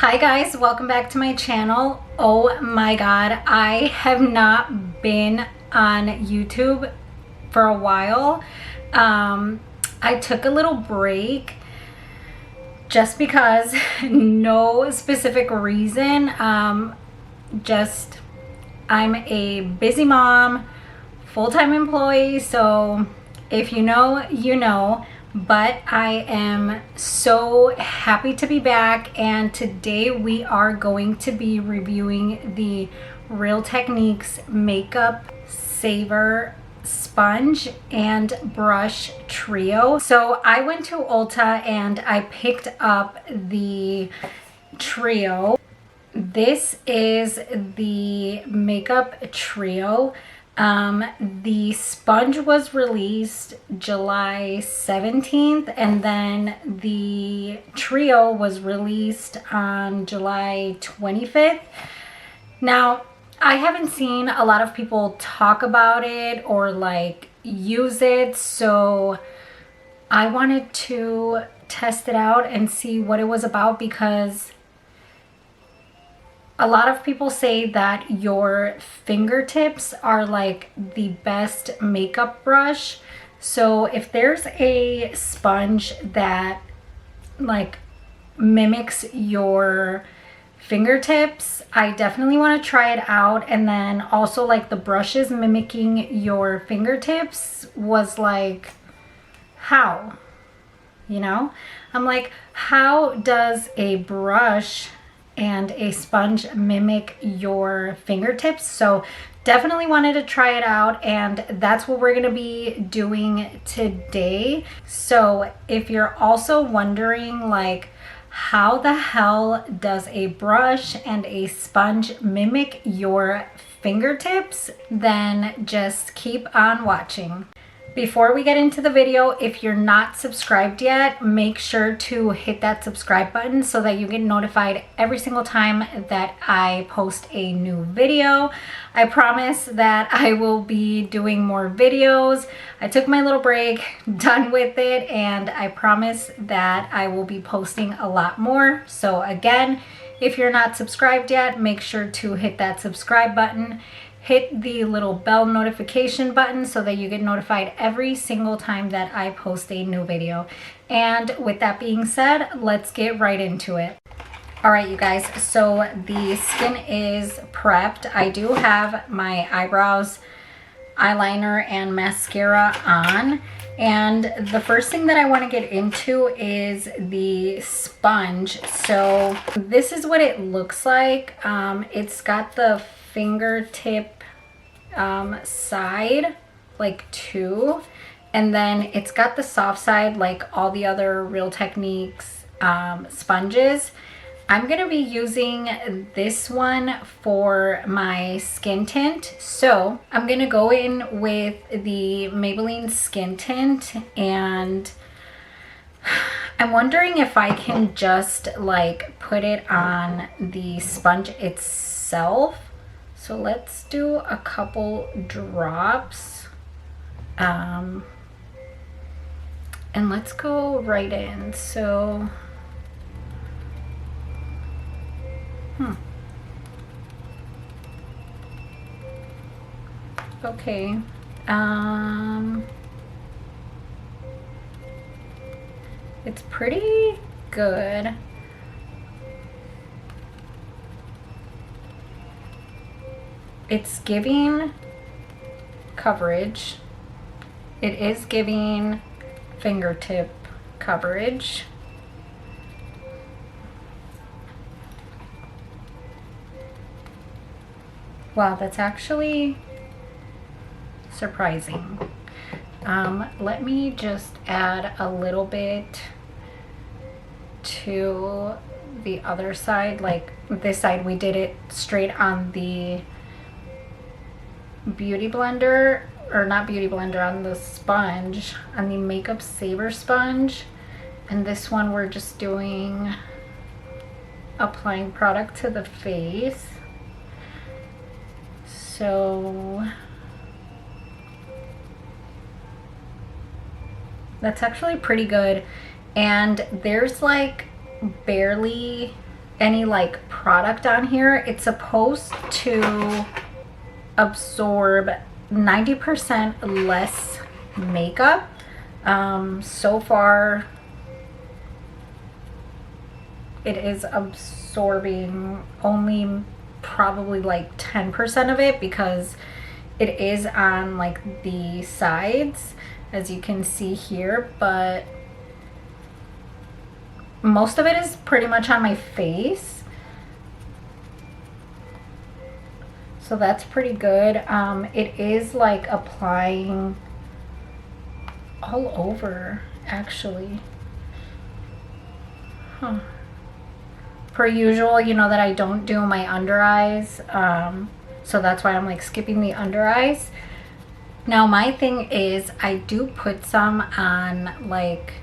Hi guys, welcome back to my channel. Oh my god, I have not been on YouTube for a while. I took a little break just because, no specific reason. Just I'm a busy mom, full-time employee, so if you know, you know. But I am so happy to be back, and today we are going to be reviewing the Real Techniques Makeupsaver sponge and brush trio. So I went to Ulta and I picked up the trio. This is the makeup trio. The sponge was released July 17th, and then the trio was released on July 25th. Now, I haven't seen a lot of people talk about it or like use it, so I wanted to test it out and see what it was about, because a lot of people say that your fingertips are like the best makeup brush. So if there's a sponge that like mimics your fingertips, I definitely want to try it out. And then also like the brushes mimicking your fingertips was like, how? You know? I'm like, how does a brush and a sponge mimic your fingertips? So definitely wanted to try it out, and that's what we're gonna be doing today. So if you're also wondering like, how the hell does a brush and a sponge mimic your fingertips, then just keep on watching. Before we get into the video, if you're not subscribed yet, make sure to hit that subscribe button so that you get notified every single time that I post a new video. I promise that I will be doing more videos. I took my little break, done with it, and I promise that I will be posting a lot more. So again, if you're not subscribed yet, make sure to hit that subscribe button. Hit the little bell notification button so that you get notified every single time that I post a new video. And with that being said, let's get right into it. All right, you guys, so the skin is prepped. I do have my eyebrows, eyeliner, and mascara on. And the first thing that I want to get into is the sponge. So this is what it looks like. It's got the fingertip side, like two, and then it's got the soft side like all the other Real Techniques sponges. I'm gonna be using this one for my skin tint, so I'm gonna go in with the Maybelline skin tint, and I'm wondering if I can just like put it on the sponge itself. So let's do a couple drops, and let's go right in. So, okay, it's pretty good. It's giving coverage. It is giving fingertip coverage. Wow, that's actually surprising. Let me just add a little bit to the other side. Like this side, we did it straight on the beauty blender, or not beauty blender, on the sponge, on the Makeupsaver sponge. And this one we're just doing applying product to the face. So that's actually pretty good, and there's like barely any like product on here. It's supposed to absorb 90% less makeup. So far it is absorbing only probably like 10% of it, because it is on like the sides, as you can see here, but most of it is pretty much on my face. So that's pretty good. It is like applying all over, actually. Huh. Per usual, you know that I don't do my under eyes, so that's why I'm like skipping the under eyes. Now my thing is, I do put some on like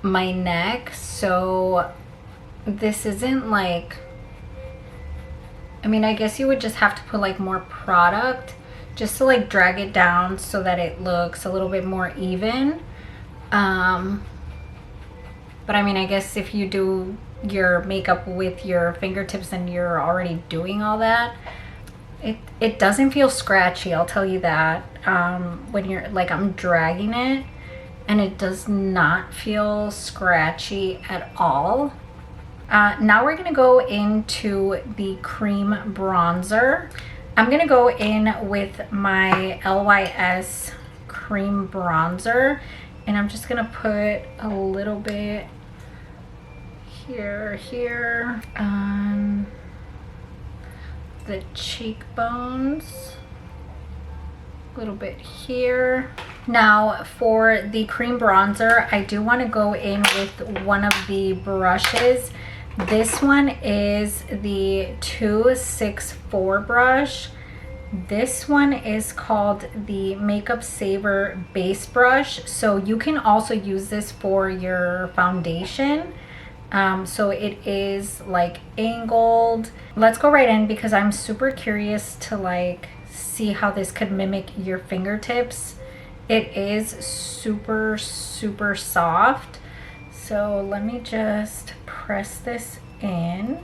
my neck, so this isn't like, I mean, I guess you would just have to put like more product just to like drag it down so that it looks a little bit more even. But I mean, I guess if you do your makeup with your fingertips and you're already doing all that, it doesn't feel scratchy, I'll tell you that. When you're like, I'm dragging it and it does not feel scratchy at all. Now we're gonna go into the cream bronzer. I'm gonna go in with my LYS cream bronzer, and I'm just gonna put a little bit here on the cheekbones, a little bit here. Now for the cream bronzer, I do want to go in with one of the brushes. This one is the 264 brush. This one is called the Makeupsaver base brush, so you can also use this for your foundation. So it is like angled. Let's go right in because I'm super curious to like see how this could mimic your fingertips. It is super soft. So let me just press this in.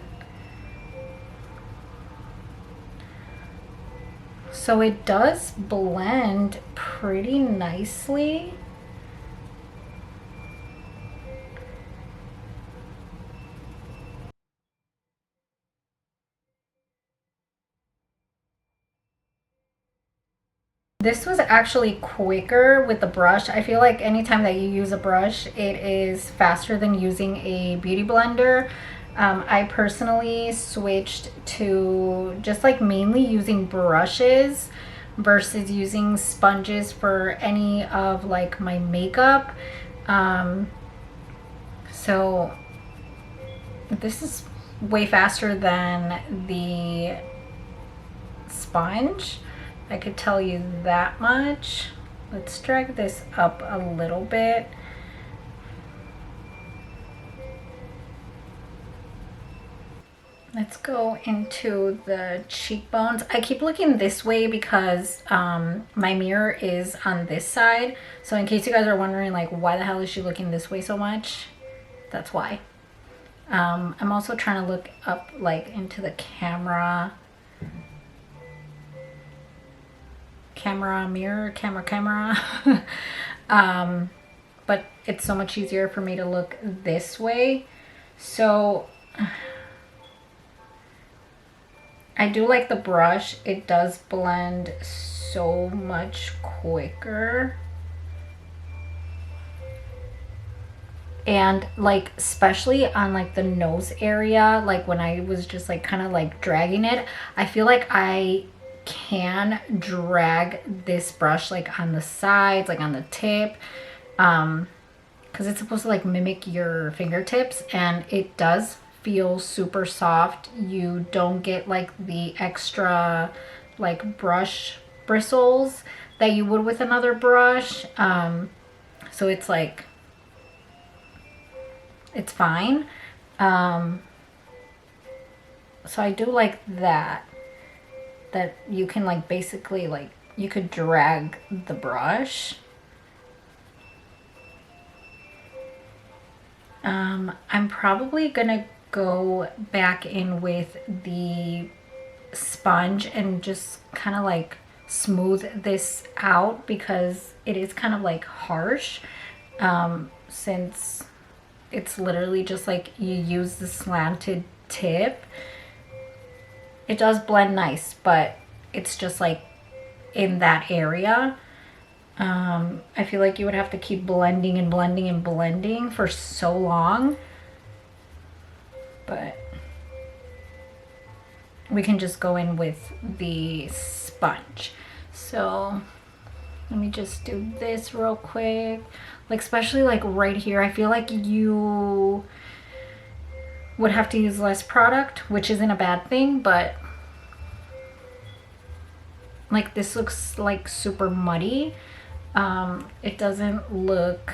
So it does blend pretty nicely. This was actually quicker with the brush. I feel like anytime that you use a brush, it is faster than using a beauty blender. I personally switched to just like mainly using brushes versus using sponges for any of like my makeup. So this is way faster than the sponge, I could tell you that much. Let's drag this up a little bit. Let's go into the cheekbones. I keep looking this way because my mirror is on this side. So in case you guys are wondering like, why the hell is she looking this way so much? That's why. I'm also trying to look up like into the camera mirror, camera. But it's so much easier for me to look this way. So I do like the brush. It does blend so much quicker. And like, especially on like the nose area, like when I was just like kind of like dragging it, I feel like I can drag this brush like on the sides, like on the tip, because it's supposed to like mimic your fingertips, and it does feel super soft. You don't get like the extra like brush bristles that you would with another brush. So it's like, it's fine. So I do like that you can like basically like, you could drag the brush. I'm probably gonna go back in with the sponge and just kind of like smooth this out, because it is kind of like harsh, since it's literally just like you use the slanted tip. It does blend nice, but it's just like in that area. I feel like you would have to keep blending and blending and blending for so long, but we can just go in with the sponge. So let me just do this real quick. Like, especially like right here, I feel like you would have to use less product, which isn't a bad thing, but like this looks like super muddy. It doesn't look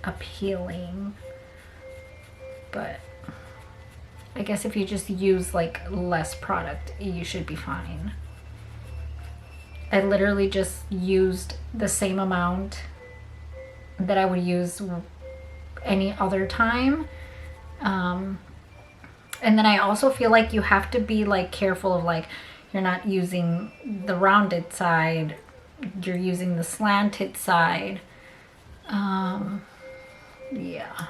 appealing, but I guess if you just use like less product, you should be fine. I literally just used the same amount that I would use any other time. And then I also feel like you have to be like careful of like, you're not using the rounded side, you're using the slanted side. Yeah.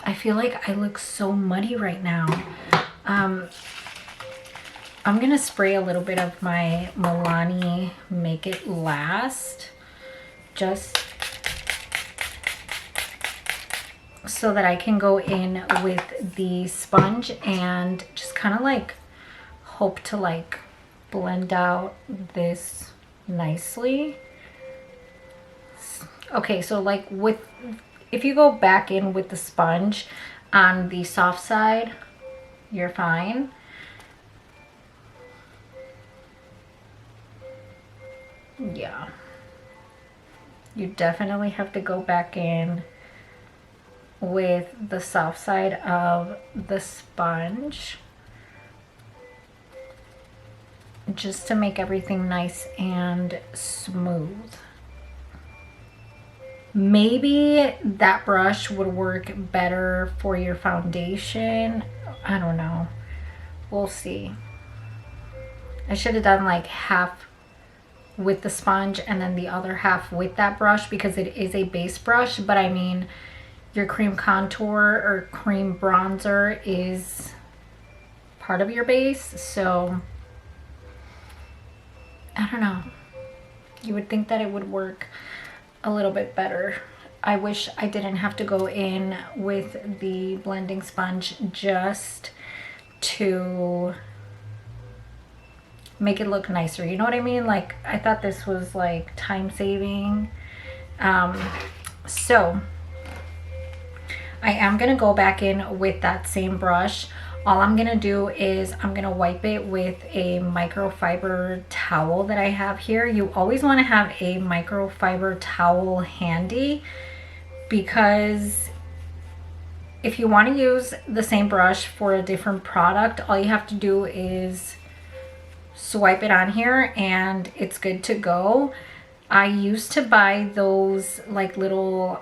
I feel like I look so muddy right now. I'm gonna spray a little bit of my Milani Make It Last, just so that I can go in with the sponge and just kind of like hope to like blend out this nicely. Okay, so like if you go back in with the sponge on the soft side, you're fine. Yeah, you definitely have to go back in with the soft side of the sponge, just to make everything nice and smooth. Maybe that brush would work better for your foundation. I don't know. We'll see. I should have done like half with the sponge and then the other half with that brush, because it is a base brush. But I mean, your cream contour or cream bronzer is part of your base, so I don't know. You would think that it would work a little bit better. I wish I didn't have to go in with the blending sponge just to make it look nicer. You know what I mean? Like, I thought this was like time saving. So I am gonna go back in with that same brush. All I'm gonna do is I'm gonna wipe it with a microfiber towel that I have here. You always wanna have a microfiber towel handy, because if you wanna use the same brush for a different product, all you have to do is swipe it on here and it's good to go. I used to buy those like little,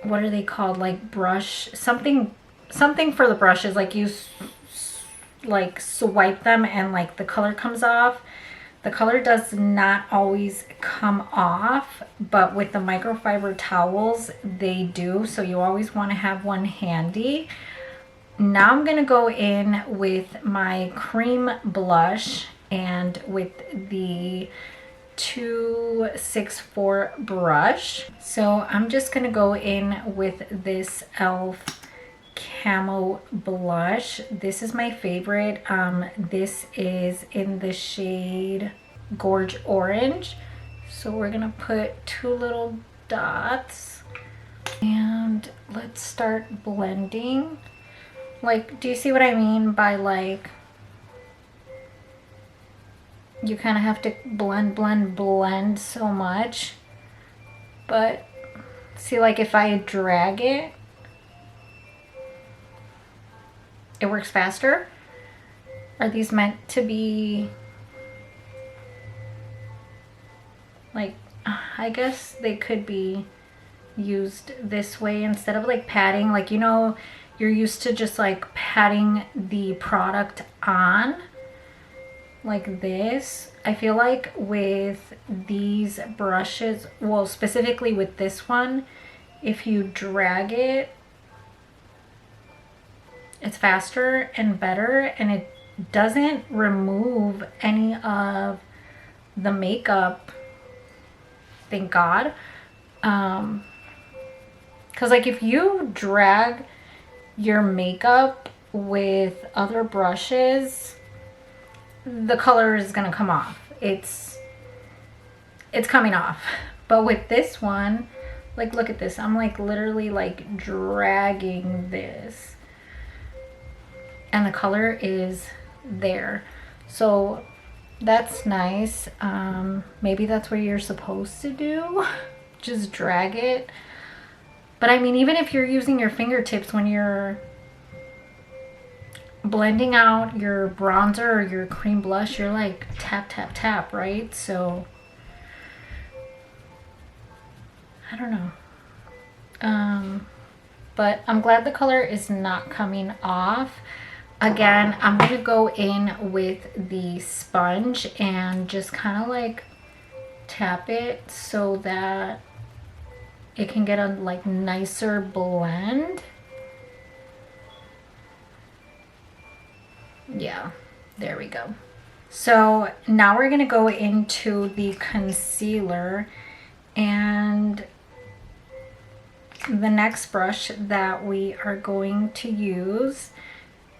what are they called? Like brush, something for the brushes. Like you like swipe them and like the color comes off. The color does not always come off, but with the microfiber towels, they do. So you always want to have one handy. Now I'm gonna go in with my cream blush and with the 264 brush. So I'm just gonna go in with this e.l.f. Camo blush. This is my favorite. This is in the shade Gorge Orange. So we're gonna put 2 little dots and let's start blending. Like, do you see what I mean by like, you kind of have to blend so much? But see, like if I drag it, it works faster. Are these meant to be like, I guess they could be used this way instead of like patting, like, you know, you're used to just like patting the product on like this. I feel like with these brushes, well, specifically with this one, if you drag it, it's faster and better, and it doesn't remove any of the makeup, thank God. Because like if you drag your makeup with other brushes, the color is gonna come off. It's coming off. But with this one, like look at this, I'm like literally like dragging this and the color is there. So that's nice. Maybe that's what you're supposed to do. Just drag it. But I mean, even if you're using your fingertips when you're blending out your bronzer or your cream blush, you're like tap, tap, tap, right? So I don't know. But I'm glad the color is not coming off. Again, I'm gonna go in with the sponge and just kind of like tap it so that it can get a like nicer blend. Yeah, there we go. So now we're gonna go into the concealer, and the next brush that we are going to use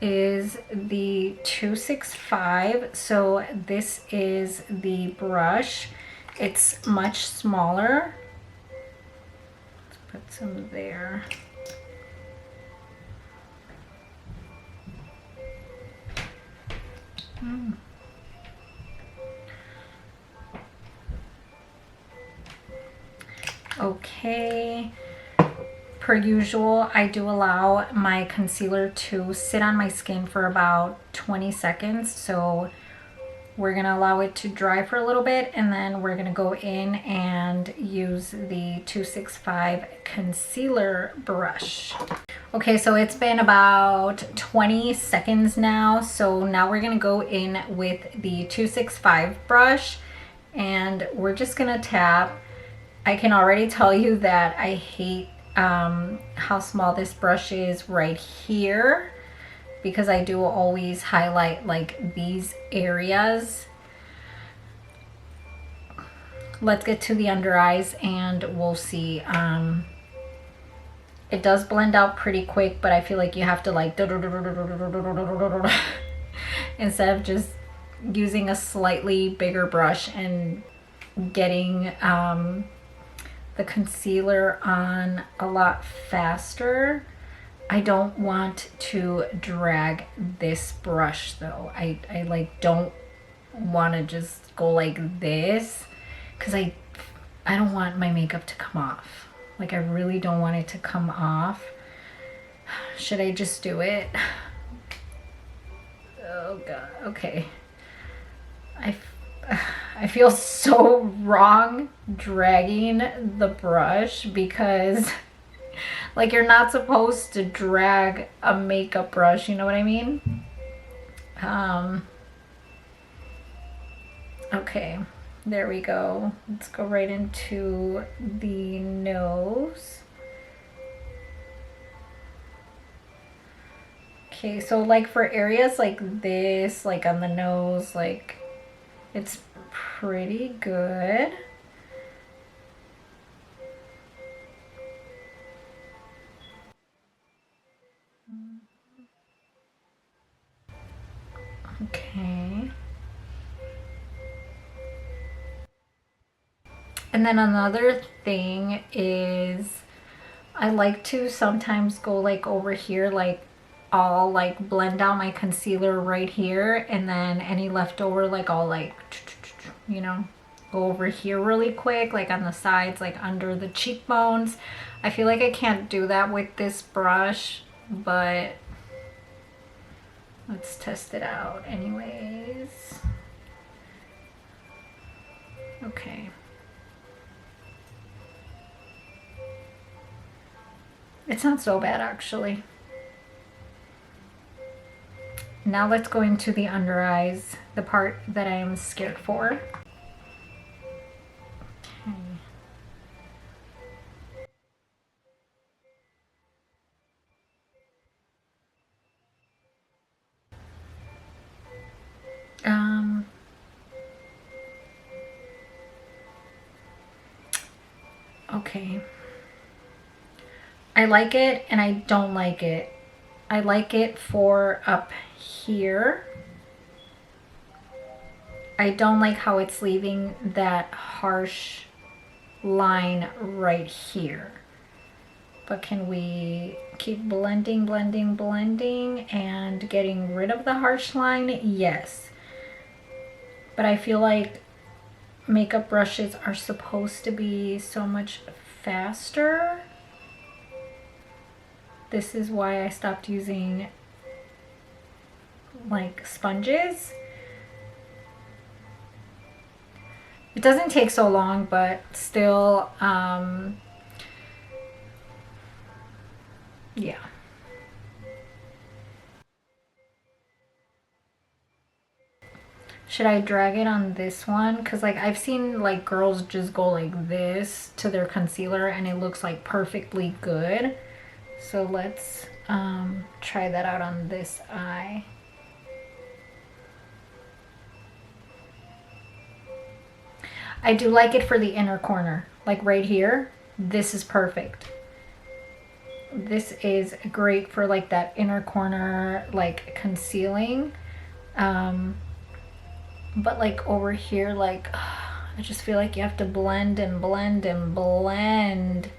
is the 265. So this is the brush. It's much smaller. Let's put some there. Okay. Per usual, I do allow my concealer to sit on my skin for about 20 seconds. So we're gonna allow it to dry for a little bit, and then we're gonna go in and use the 265 concealer brush. Okay, so it's been about 20 seconds now. So now we're gonna go in with the 265 brush, and we're just gonna tap. I can already tell you that I hate how small this brush is right here, because I do always highlight like these areas. Let's get to the under eyes and we'll see. It does blend out pretty quick, but I feel like you have to like instead of just using a slightly bigger brush and getting the concealer on a lot faster. I don't want to drag this brush though. I like don't want to just go like this, because I don't want my makeup to come off. Like I really don't want it to come off. Should I just do it? Oh God, okay. I feel so wrong dragging the brush, because like you're not supposed to drag a makeup brush, you know what I mean? Okay, there we go. Let's go right into the nose. Okay, so like for areas like this, like on the nose, like it's pretty good. Okay. And then another thing is I like to sometimes go like over here, like I'll like blend out my concealer right here, and then any leftover like I'll like, you know, go over here really quick, like on the sides, like under the cheekbones. I feel like I can't do that with this brush, but let's test it out anyways. Okay. It's not so bad actually. Now let's go into the under eyes, the part that I am scared for. Okay. Okay. I like it and I don't like it. I like it for up here. I don't like how it's leaving that harsh line right here. But can we keep blending, blending, blending and getting rid of the harsh line? Yes. But I feel like makeup brushes are supposed to be so much faster. This is why I stopped using like sponges. It doesn't take so long, but still, yeah. Should I drag it on this one? Because like I've seen like girls just go like this to their concealer and it looks like perfectly good. So let's try that out on this eye. I do like it for the inner corner, like right here. This is perfect. This is great for like that inner corner, like concealing. But like over here, like I just feel like you have to blend and blend and blend.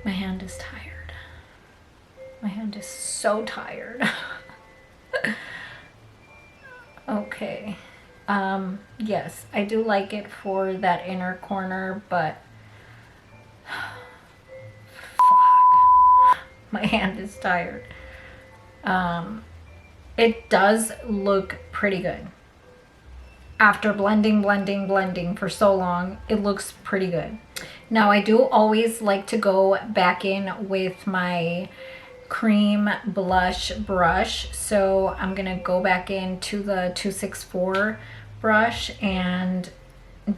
My hand is tired. My hand is so tired. Okay. Yes, I do like it for that inner corner, but fuck. My hand is tired. It does look pretty good. After blending, blending, blending for so long, it looks pretty good. Now I do always like to go back in with my cream blush brush. So I'm gonna go back into the 264 brush and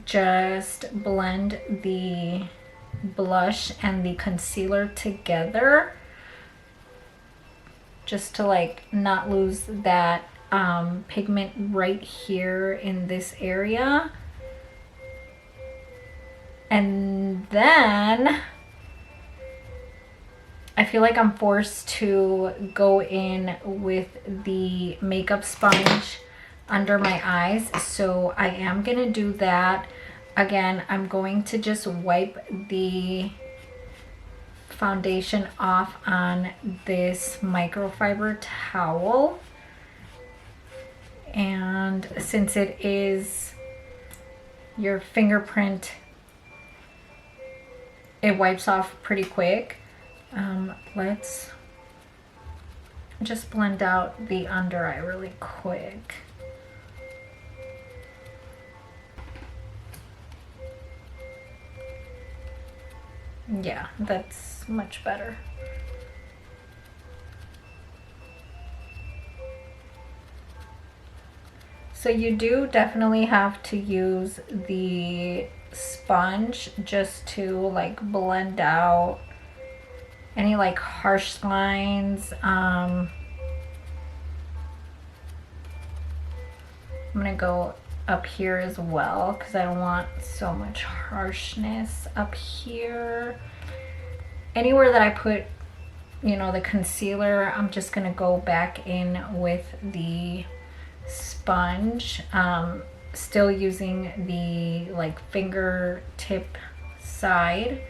just blend the blush and the concealer together, just to like not lose that pigment right here in this area. And then I feel like I'm forced to go in with the makeup sponge under my eyes, so I am gonna do that. Again, I'm going to just wipe the foundation off on this microfiber towel, and since it is your fingerprint, it wipes off pretty quick. Let's just blend out the under eye really quick. Yeah, that's much better. So you do definitely have to use the sponge just to like blend out any like harsh lines. I'm gonna go up here as well because I don't want so much harshness up here. Anywhere that I put, you know, the concealer, I'm just gonna go back in with the sponge, still using the like fingertip side.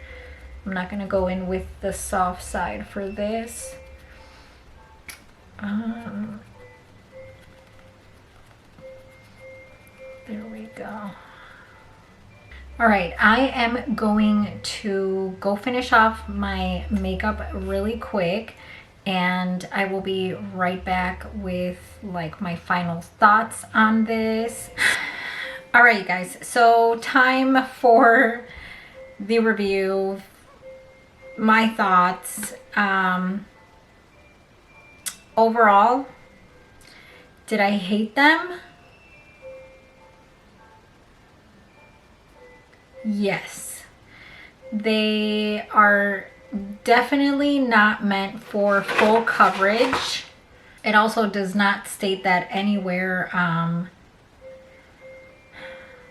I'm not gonna go in with the soft side for this. There we go. All right, I am going to go finish off my makeup really quick, and I will be right back with like my final thoughts on this. All right, you guys, so time for the review, my thoughts. Overall, did I hate them? Yes. They are definitely not meant for full coverage. It also does not state that anywhere,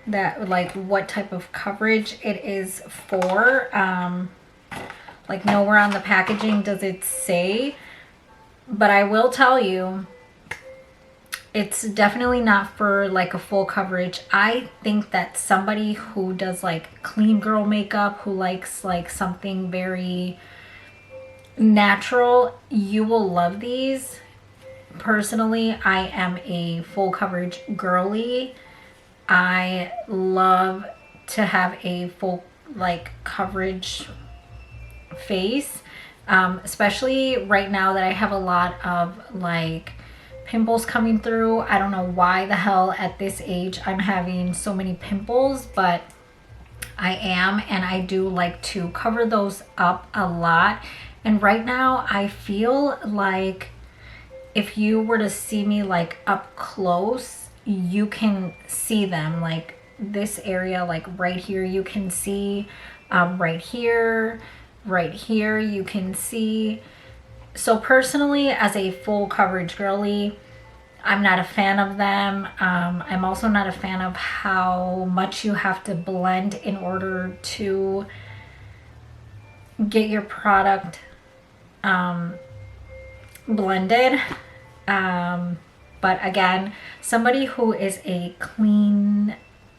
that like what type of coverage it is for. Like nowhere on the packaging does it say, but I will tell you, it's definitely not for like a full coverage. I think that somebody who does like clean girl makeup, who likes like something very natural, you will love these. Personally, I am a full coverage girly. I love to have a full like coverage face, especially right now that I have a lot of like pimples coming through. I don't know why the hell at this age I'm having so many pimples, but I am, and I do like to cover those up a lot. And right now I feel like if you were to see me like up close, you can see them, like this area, like right here you can see, right here you can see. So personally, as a full coverage girly, I'm not a fan of them. I'm also not a fan of how much you have to blend in order to get your product blended. But again, somebody who is a clean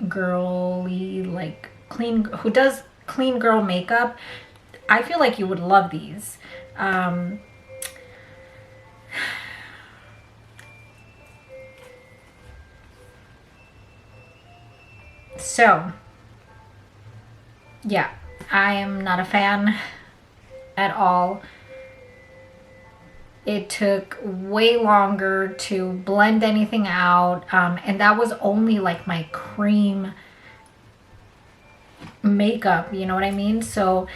girly, like who does clean girl makeup, I feel like you would love these. So yeah, I am not a fan at all. It took way longer to blend anything out, and that was only like my cream makeup, you know what I mean? So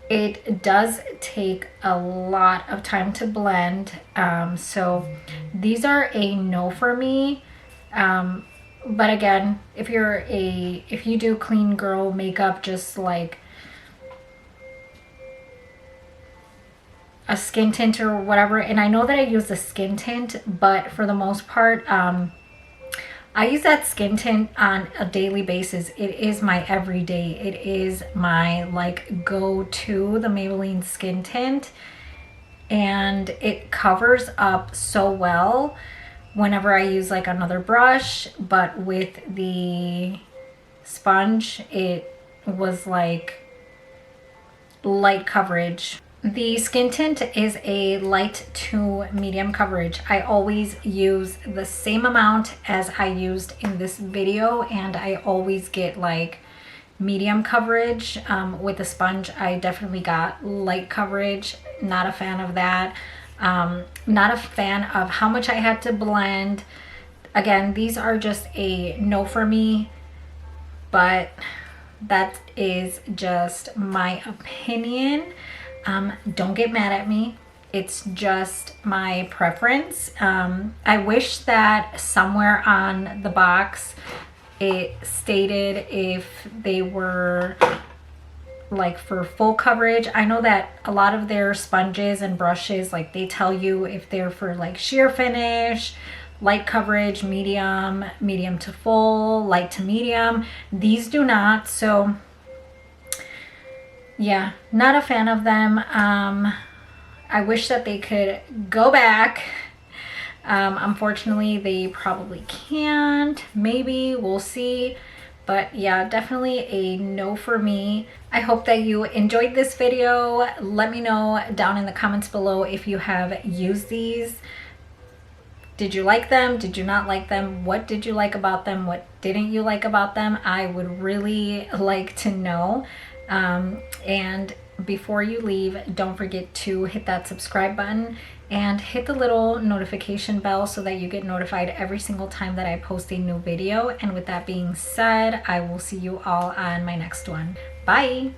it does take a lot of time to blend. So these are a no for me. But again, if you do clean girl makeup, just like a skin tint or whatever, and I know that I use the skin tint, but for the most part, I use that skin tint on a daily basis. It is my everyday. It is my like go-to, the Maybelline skin tint, and it covers up so well whenever I use like another brush. But with the sponge, it was like light coverage. The skin tint is a light to medium coverage. I always use the same amount as I used in this video, and I always get like medium coverage. With the sponge, I definitely got light coverage. Not a fan of that. Not a fan of how much I had to blend. Again, these are just a no for me, but that is just my opinion. Don't get mad at me. It's just my preference. I wish that somewhere on the box it stated if they were like for full coverage. I know that a lot of their sponges and brushes, like they tell you if they're for like sheer finish, light coverage, medium to full, light to medium. These do not. So yeah, not a fan of them. I wish that they could go back. Unfortunately, they probably can't. Maybe, we'll see. But yeah, definitely a no for me. I hope that you enjoyed this video. Let me know down in the comments below if you have used these. Did you like them? Did you not like them? What did you like about them? What didn't you like about them? I would really like to know. And before you leave, don't forget to hit that subscribe button and hit the little notification bell so that you get notified every single time that I post a new video. And with that being said, I will see you all on my next one. Bye!